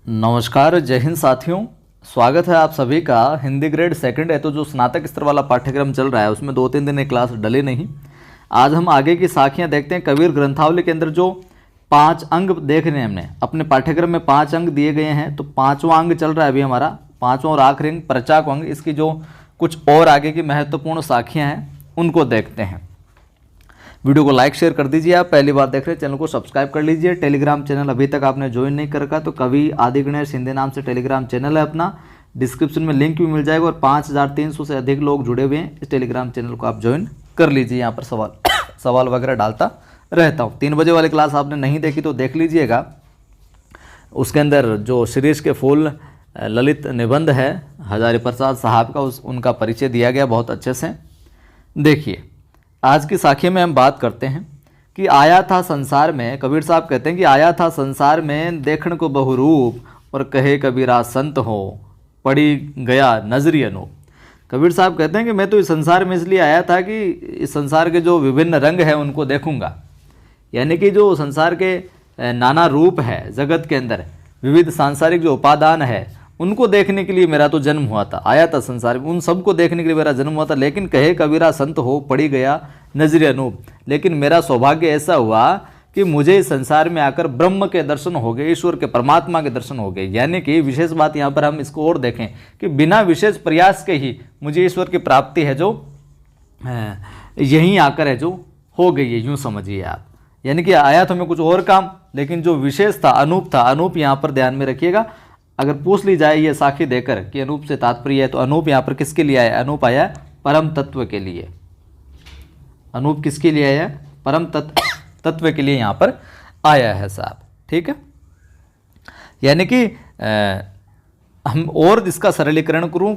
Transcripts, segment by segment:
नमस्कार, जय हिंद साथियों। स्वागत है आप सभी का हिंदी ग्रेड सेकंड है। तो जो स्नातक स्तर वाला पाठ्यक्रम चल रहा है उसमें 2-3 दिन क्लास डले नहीं। आज हम आगे की साखियां देखते हैं। कबीर ग्रंथावली के अंदर जो 5 अंग देख रहे हैं, हमने अपने पाठ्यक्रम में 5 अंग दिए गए हैं। तो 5वां अंग चल रहा है अभी हमारा, 5वां और आखिरी अंग प्रचाक अंग। इसकी जो कुछ और आगे की महत्वपूर्ण साखियाँ हैं उनको देखते हैं। वीडियो को लाइक शेयर कर दीजिए। आप पहली बार देख रहे हैं चैनल को सब्सक्राइब कर लीजिए। टेलीग्राम चैनल अभी तक आपने ज्वाइन नहीं कर रखा तो कवि आदि गणेश हिंदी नाम से टेलीग्राम चैनल है अपना, डिस्क्रिप्शन में लिंक भी मिल जाएगा। और 5300 से अधिक लोग जुड़े हुए हैं इस टेलीग्राम चैनल को, आप ज्वाइन कर लीजिए। यहाँ पर सवाल वगैरह डालता रहता हूँ। 3 बजे वाली क्लास आपने नहीं देखी तो देख लीजिएगा। उसके अंदर जो शीरीष के फूल ललित निबंध है हजारी प्रसाद साहब का, उनका परिचय दिया गया बहुत अच्छे से। देखिए आज की साखी में हम बात करते हैं कि आया था संसार में। कबीर साहब कहते हैं कि आया था संसार में देखण को बहुरूप और कहे कबीरा संत हो पड़ी गया नजरी अनूप। कबीर साहब कहते हैं कि मैं तो इस संसार में इसलिए आया था कि इस संसार के जो विभिन्न रंग हैं उनको देखूंगा, यानी कि जो संसार के नाना रूप है जगत के अंदर, विविध सांसारिक जो उपादान है उनको देखने के लिए मेरा तो जन्म हुआ था। आया था संसार में, उन सबको देखने के लिए मेरा जन्म हुआ था। लेकिन कहे कबीरा संत हो पड़ी गया नजर अनूप। लेकिन मेरा सौभाग्य ऐसा हुआ कि मुझे इस संसार में आकर ब्रह्म के दर्शन हो गए, ईश्वर के परमात्मा के दर्शन हो गए। यानी कि विशेष बात यहाँ पर हम इसको और देखें कि बिना विशेष प्रयास के ही मुझे ईश्वर की प्राप्ति है जो यहीं आकर है जो हो गई है, यूँ समझिए आप। यानी कि आया तो मैं कुछ और काम, लेकिन जो विशेष था अनूप था। अनूप यहाँ पर ध्यान में रखिएगा। अगर पूछ ली जाए ये साखी देकर कि अनूप से तात्पर्य है, तो अनूप यहाँ पर किसके लिए आया? अनूप आया परम तत्व के लिए। अनूप किसके लिए आया? परम तत्व के लिए यहाँ पर आया है साहब, ठीक है। यानी कि हम और इसका सरलीकरण करूँ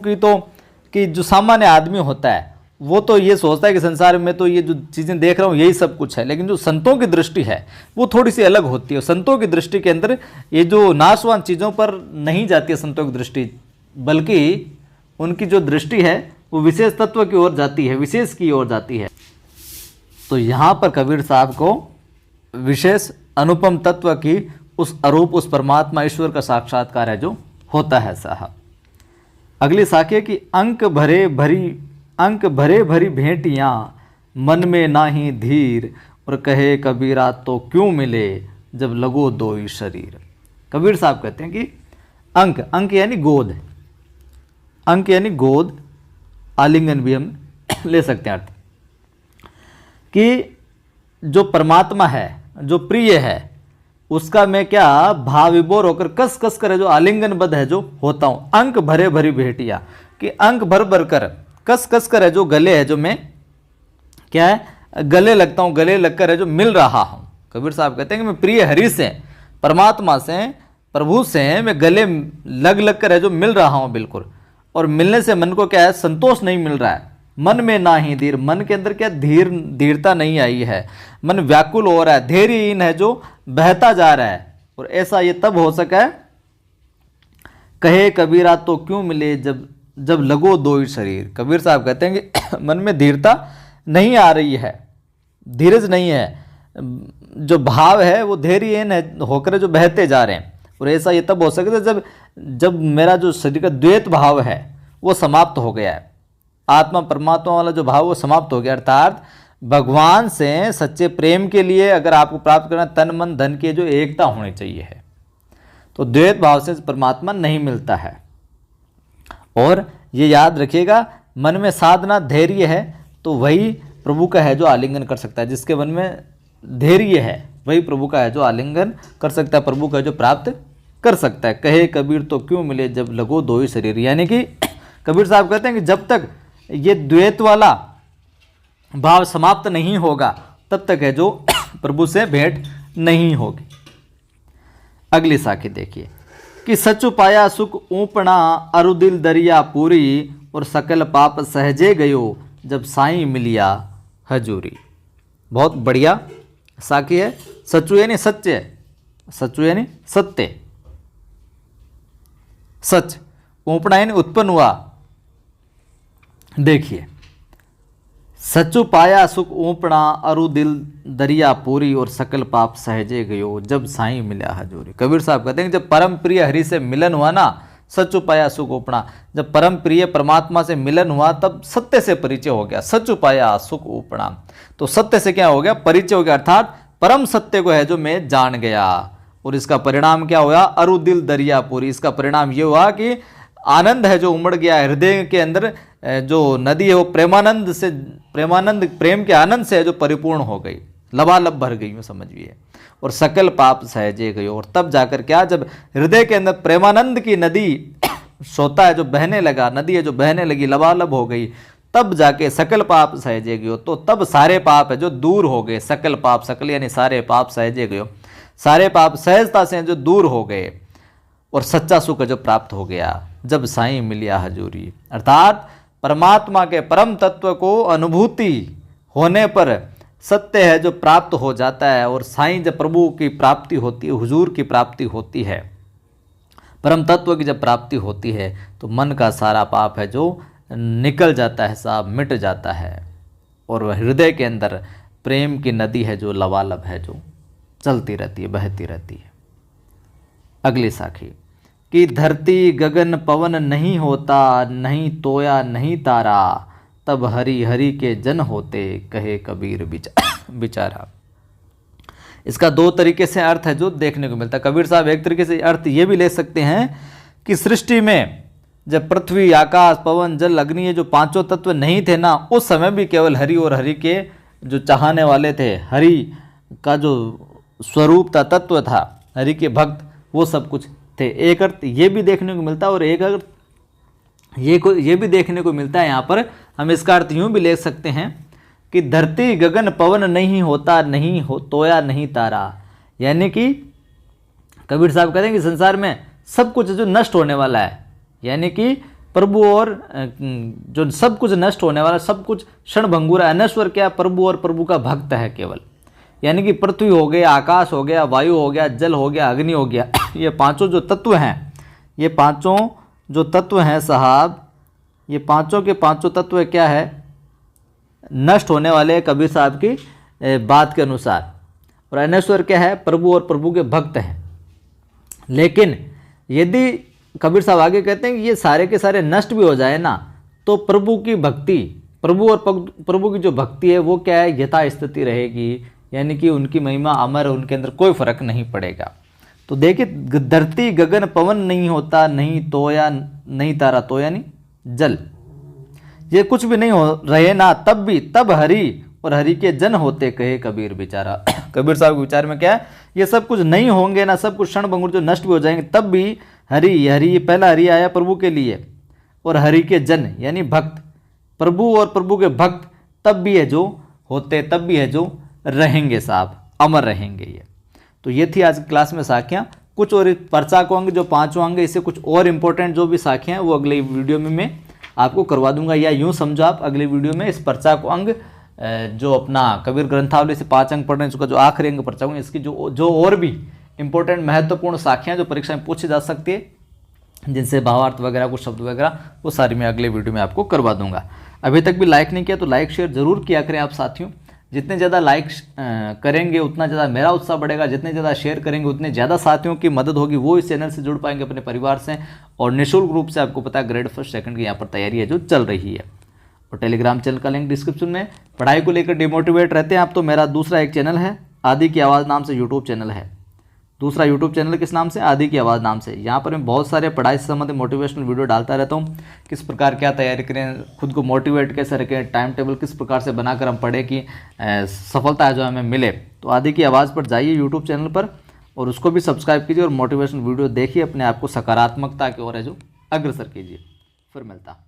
कि जो सामान्य आदमी होता है वो तो ये सोचता है कि संसार में तो ये जो चीज़ें देख रहा हूँ यही सब कुछ है। लेकिन जो संतों की दृष्टि है वो थोड़ी सी अलग होती है। संतों की दृष्टि के अंदर ये जो नाशवान चीज़ों पर नहीं जाती है संतों की दृष्टि, बल्कि उनकी जो दृष्टि है वो विशेष तत्व की ओर जाती है, विशेष की ओर जाती है। तो यहाँ पर कबीर साहब को विशेष अनुपम तत्व की उस अरूप उस परमात्मा ईश्वर का साक्षात्कार है जो होता है साहब। अगली साखी की अंक भरे भरी भेंटियाँ मन में नाही धीर और कहे कबीरा तो क्यों मिले जब लगो दोई शरीर। कबीर साहब कहते हैं कि अंक यानी गोद, अंक यानी गोद, आलिंगन भी हम ले सकते हैं अर्थ, कि जो परमात्मा है जो प्रिय है उसका मैं क्या भाव विभोर होकर कस कस कर जो आलिंगनबद्ध है जो होता हूँ। अंक भरे भरी भेंटियाँ, कि अंक भर भर कर कस कस कर है जो गले है जो मैं क्या है गले लगता हूँ, गले लगकर है जो मिल रहा हूँ। कबीर साहब कहते हैं कि मैं प्रिय हरि से, परमात्मा से, प्रभु से मैं गले लग कर है जो मिल रहा हूँ बिल्कुल। और मिलने से मन को क्या है संतोष नहीं मिल रहा है। मन में ना ही धीर, मन के अंदर क्या धीरता नहीं आई है, मन व्याकुल हो रहा है, धैर्यहीन है जो बहता जा रहा है। और ऐसा ये तब हो सका है कहे कबीरा तो क्यों मिले जब लगो दो शरीर। कबीर साहब कहते हैं कि मन में धीरता नहीं आ रही है, धीरज नहीं है, जो भाव है वो धैर्यहीन है होकर जो बहते जा रहे हैं। और ऐसा ये तब हो सकता है जब मेरा जो शरीर का द्वैत भाव है वो समाप्त हो गया है, आत्मा परमात्मा वाला जो भाव वो समाप्त हो गया। अर्थात भगवान से सच्चे प्रेम के लिए अगर आपको प्राप्त करना तन मन धन की जो एकता होनी चाहिए है, तो द्वैत भाव से परमात्मा नहीं मिलता है। और ये याद रखिएगा मन में साधना धैर्य है तो वही प्रभु का है जो आलिंगन कर सकता है। जिसके मन में धैर्य है वही प्रभु का है जो आलिंगन कर सकता है, प्रभु का है जो प्राप्त कर सकता है। कहे कबीर तो क्यों मिले जब लगो दो ही शरीर। यानी कि कबीर साहब कहते हैं कि जब तक ये द्वैत वाला भाव समाप्त नहीं होगा तब तक है जो प्रभु से भेंट नहीं होगी। अगली साखी देखिए कि सच पाया सुख ऊपना अरुदिल दरिया पूरी और सकल पाप सहजे गयो जब साईं मिलिया हजूरी। बहुत बढ़िया साखी है। सच्चू यानी सच्चे, सच्चू यानी सत्य, सच, ऊपना यानी उत्पन्न हुआ। देखिए सच्चु पाया सुख ऊपड़ा अरु दिल दरिया पूरी और सकल पाप सहजे गयो जब साईं मिला हजूरी। कबीर साहब कहते हैं जब परम प्रिय हरि से मिलन हुआ ना, सच्चु पाया सुख ऊपड़ा, जब परम प्रिय परमात्मा से मिलन हुआ तब सत्य से परिचय हो गया। सच्चु पाया सुख ऊपड़ा, तो सत्य से क्या हो गया, परिचय हो गया, अर्थात परम सत्य को है जो मैं जान गया। और इसका परिणाम क्या हुआ, अरु दिल दरिया पूरी। इसका परिणाम ये हुआ कि आनंद है जो उमड़ गया हृदय के अंदर, जो नदी है वो प्रेमानंद से, प्रेमानंद प्रेम के आनंद से है जो परिपूर्ण हो गई, लबालब भर गई यूँ समझिए। और सकल पाप सहजे गयो। और तब जाकर क्या, जब हृदय के अंदर प्रेमानंद की नदी सोता है जो बहने लगा, नदी है जो बहने लगी, लबालब हो गई, तब जाके सकल पाप सहजे गयो। तो तब सारे पाप है जो दूर हो गए। सकल पाप, सकल यानी सारे पाप, सहजे गयो सारे पाप सहजता से जो दूर हो गए। और सच्चा सुख जो प्राप्त हो गया जब साईं मिलिया हजूरी, अर्थात परमात्मा के परम तत्व को अनुभूति होने पर सत्य है जो प्राप्त हो जाता है। और साईं जब प्रभु की प्राप्ति होती है, हुजूर की प्राप्ति होती है, परम तत्व की जब प्राप्ति होती है तो मन का सारा पाप है जो निकल जाता है, साहब मिट जाता है। और वह हृदय के अंदर प्रेम की नदी है जो लबालब है जो चलती रहती है, बहती रहती है। अगली साखी कि धरती गगन पवन नहीं होता, नहीं तोया नहीं तारा, तब हरि हरि के जन होते, कहे कबीर बिचारा। इसका दो तरीके से अर्थ है जो देखने को मिलता है। कबीर साहब एक तरीके से अर्थ ये भी ले सकते हैं कि सृष्टि में जब पृथ्वी, आकाश, पवन, जल, अग्नि, ये जो पांचों तत्व नहीं थे ना, उस समय भी केवल हरि और हरि के जो चाहने वाले थे, हरि का जो स्वरूप था, तत्व था, हरि के भक्त, वो सब कुछ थे। एक अर्थ ये भी देखने को मिलता है और एक अर्थ ये भी देखने को मिलता है। यहाँ पर हम इसका अर्थ यूँ भी ले सकते हैं कि धरती गगन पवन नहीं होता, नहीं हो तोया नहीं तारा, यानी कि कबीर साहब कहते हैं कि संसार में सब कुछ जो नष्ट होने वाला है, यानी कि प्रभु और जो सब कुछ नष्ट होने वाला, सब कुछ क्षणभंगुर है। अनश्वर क्या, प्रभु और प्रभु का भक्त है केवल। यानी कि पृथ्वी हो गया, आकाश हो गया, वायु हो गया, जल हो गया, अग्नि हो गया, ये पांचों जो तत्व हैं, ये पांचों जो तत्व हैं साहब, ये पांचों के पांचों तत्व क्या है, नष्ट होने वाले कबीर साहब की बात के अनुसार। और अनश्वर क्या है, प्रभु और प्रभु के भक्त हैं। लेकिन यदि कबीर साहब आगे कहते हैं कि ये सारे के सारे नष्ट भी हो जाए ना, तो प्रभु की भक्ति, प्रभु और प्रभु की जो भक्ति है वो क्या है, यथा स्थिति रहेगी, यानी कि उनकी महिमा अमर, उनके अंदर कोई फर्क नहीं पड़ेगा। तो देखिए, धरती गगन पवन नहीं होता, नहीं तोया नहीं तारा, तो यानी जल, ये कुछ भी नहीं हो रहे ना, तब हरि और हरि के जन होते, कहे कबीर बेचारा। कबीर साहब के विचार में क्या है, ये सब कुछ नहीं होंगे ना, सब कुछ क्षण भंगुर जो नष्ट भी हो जाएंगे, तब भी हरि, पहला हरि आया प्रभु के लिए, और हरि के जन यानी भक्त, प्रभु और प्रभु के भक्त तब भी है जो होते, तब भी है जो रहेंगे साहब, अमर रहेंगे ये। तो ये थी आज की क्लास में साखियाँ। कुछ और पर्चा को अंग जो पांचों अंग, इससे कुछ और इंपॉर्टेंट जो भी साखियाँ हैं वो अगले वीडियो में मैं आपको करवा दूंगा। या यूँ समझो आप, अगले वीडियो में इस पर्चा को अंग जो अपना कबीर ग्रंथावली से 5 अंक पढ़ने चुका, जो आखिरी अंग पर्चा हूँ, इसकी जो और भी इंपॉर्टेंट महत्वपूर्ण साखियाँ जो परीक्षा में पूछी जा सकती है, जिनसे भावार्थ वगैरह, कुछ शब्द वगैरह, वो सारी मैं अगले वीडियो में आपको करवा दूंगा। अभी तक भी लाइक नहीं किया तो लाइक शेयर जरूर किया करें आप साथियों। जितने ज़्यादा लाइक करेंगे उतना ज़्यादा मेरा उत्साह बढ़ेगा, जितने ज़्यादा शेयर करेंगे उतने ज़्यादा साथियों की मदद होगी, वो इस चैनल से जुड़ पाएंगे अपने परिवार से। और निःशुल्क रूप से आपको पता है ग्रेड 1, 2 की यहाँ पर तैयारी है जो चल रही है। और टेलीग्राम चैनल का लिंक डिस्क्रिप्शन में। पढ़ाई को लेकर डिमोटिवेट रहते हैं आप तो मेरा दूसरा एक चैनल है, आदि की आवाज़ नाम से यूट्यूब चैनल है। दूसरा यूट्यूब चैनल किस नाम से, आदि की आवाज़ नाम से। यहाँ पर मैं बहुत सारे पढ़ाई से संबंधित मोटिवेशनल वीडियो डालता रहता हूँ। किस प्रकार क्या तैयारी करें, खुद को मोटिवेट कैसे रखें, टाइम टेबल किस प्रकार से बनाकर हम पढ़ें कि सफलता है जो हमें मिले। तो आदि की आवाज़ पर जाइए यूट्यूब चैनल पर और उसको भी सब्सक्राइब कीजिए और मोटिवेशनल वीडियो देखिए, अपने आप को सकारात्मकता की ओर है जो अग्रसर कीजिए। फिर मिलता।